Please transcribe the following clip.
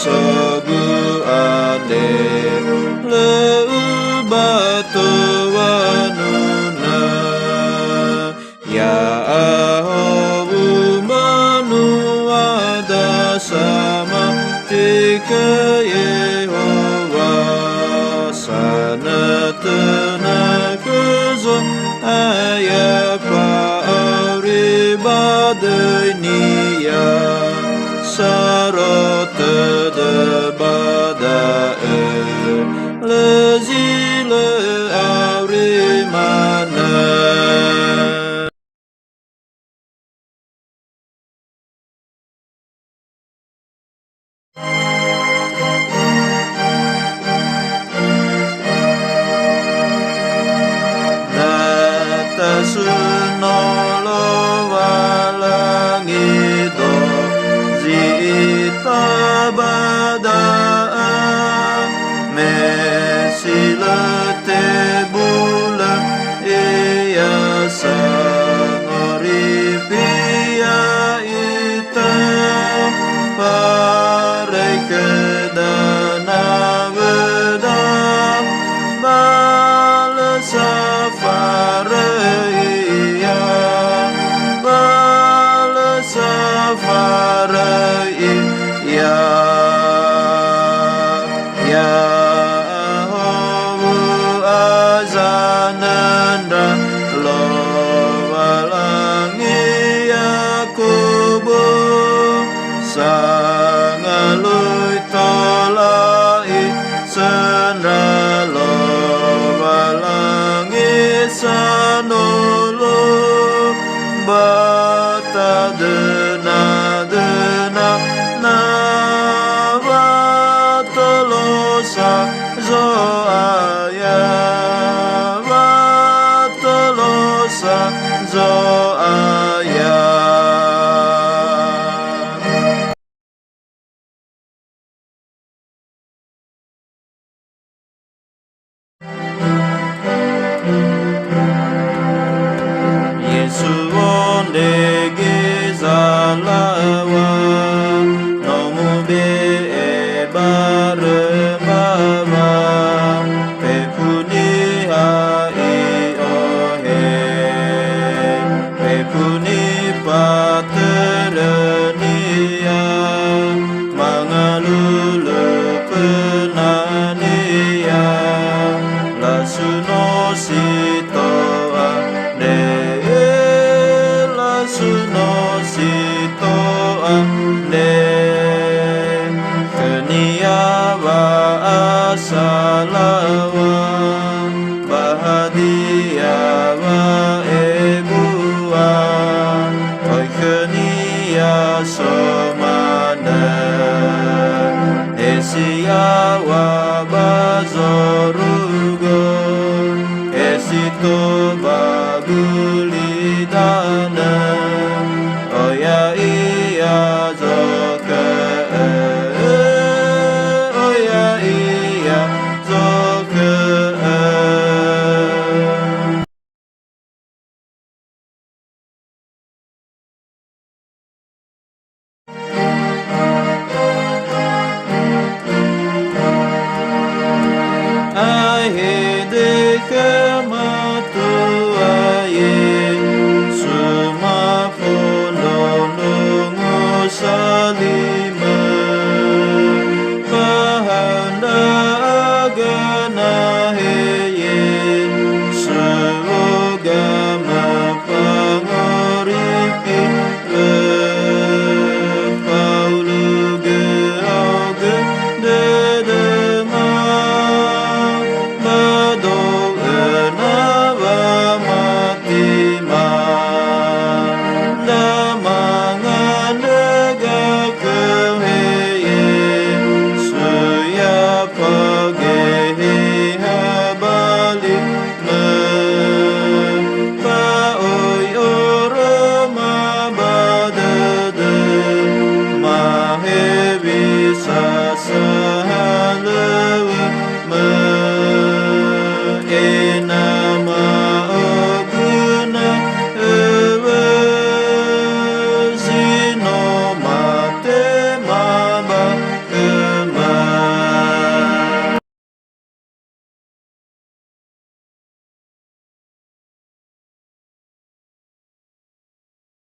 soguade leubatu wanuna ya ahobu manuada sama tika Yehova sana tenakuzo ayapa badania sarot de badae lezile aurimana data sunolo walangido zita badaan mesilete bula iya sangoripia ita parai kedana bedam balsafareia balsafareia ya hobu azananda lo walangi yakubu sangalui tolai sendra lo walangi sanulu bata dena na batolosa zoaya batolosa zoaya Yesu ondege zalawa nomu be baremama pepuni hai ohe pepuni paterania mangalulu penania lasuno sitoa sunositoa ne kenia wa asalawa bahadia wa ebua oi kenia somana esia wa bazoru